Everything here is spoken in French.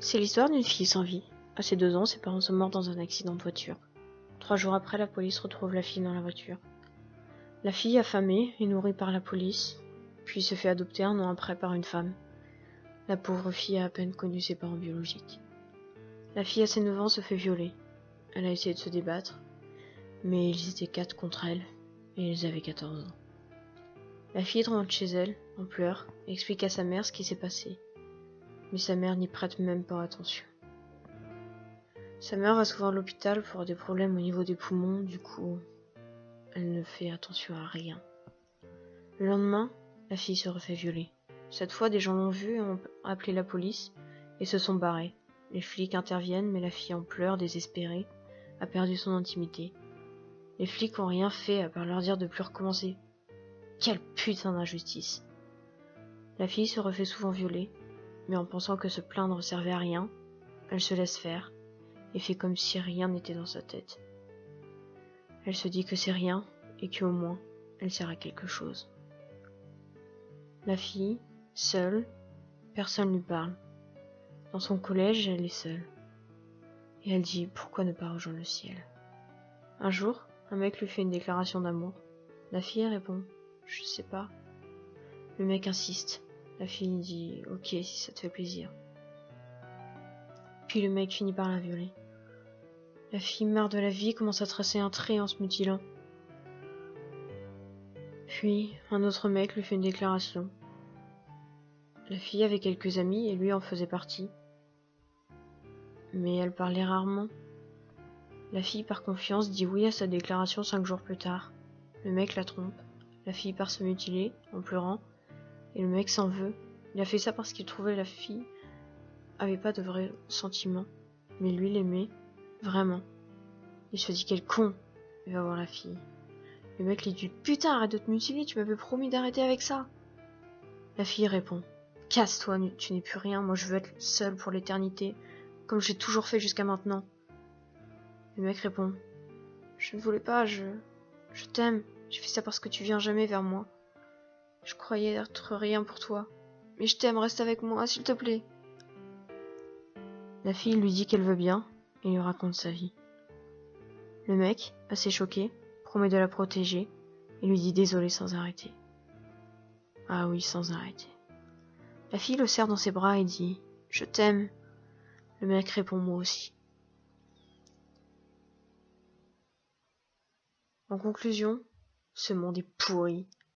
C'est l'histoire d'une fille sans vie. À ses 2 ans, ses parents sont morts dans un accident de voiture. 3 jours après, la police retrouve la fille dans la voiture. La fille, affamée, est nourrie par la police, puis se fait adopter 1 an après par une femme. La pauvre fille a à peine connu ses parents biologiques. La fille, à ses 9 ans, se fait violer. Elle a essayé de se débattre, mais ils étaient 4 contre elle, et ils avaient 14 ans. La fille rentre chez elle, en pleurs, et explique à sa mère ce qui s'est passé. Mais sa mère n'y prête même pas attention. Sa mère va souvent à l'hôpital pour des problèmes au niveau des poumons, du coup, elle ne fait attention à rien. Le lendemain, la fille se refait violer. Cette fois, des gens l'ont vue et ont appelé la police et se sont barrés. Les flics interviennent, mais la fille en pleurs, désespérée, a perdu son intimité. Les flics ont rien fait à part leur dire de plus recommencer. Quelle putain d'injustice! La fille se refait souvent violer, mais en pensant que se plaindre servait à rien, elle se laisse faire et fait comme si rien n'était dans sa tête. Elle se dit que c'est rien et qu'au moins, elle sert à quelque chose. La fille, seule, personne lui parle. Dans son collège, elle est seule. Et elle dit pourquoi ne pas rejoindre le ciel. Un jour, un mec lui fait une déclaration d'amour. La fille répond je sais pas. Le mec insiste. La fille dit ok si ça te fait plaisir. Puis le mec finit par la violer. La fille meurt de la vie, commence à tracer un trait en se mutilant. Puis, un autre mec lui fait une déclaration. La fille avait quelques amis et lui en faisait partie. Mais elle parlait rarement. La fille, par confiance, dit oui à sa déclaration 5 jours plus tard. Le mec la trompe. La fille part se mutiler, en pleurant, et le mec s'en veut. Il a fait ça parce qu'il trouvait la fille avait pas de vrais sentiments. Mais lui l'aimait, vraiment. Il se dit quel con, il va voir la fille. Le mec lui dit putain arrête de te mutiler, tu m'avais promis d'arrêter avec ça. La fille répond casse-toi, tu n'es plus rien, moi je veux être seule pour l'éternité, comme j'ai toujours fait jusqu'à maintenant. Le mec répond je ne voulais pas, je t'aime, j'ai fait ça parce que tu viens jamais vers moi. Je croyais être rien pour toi, mais je t'aime, reste avec moi, s'il te plaît. La fille lui dit qu'elle veut bien et lui raconte sa vie. Le mec, assez choqué, promet de la protéger et lui dit désolé sans arrêter. Ah oui, sans arrêter. La fille le serre dans ses bras et dit « Je t'aime ». Le mec répond « Moi aussi ». En conclusion, ce monde est pourri.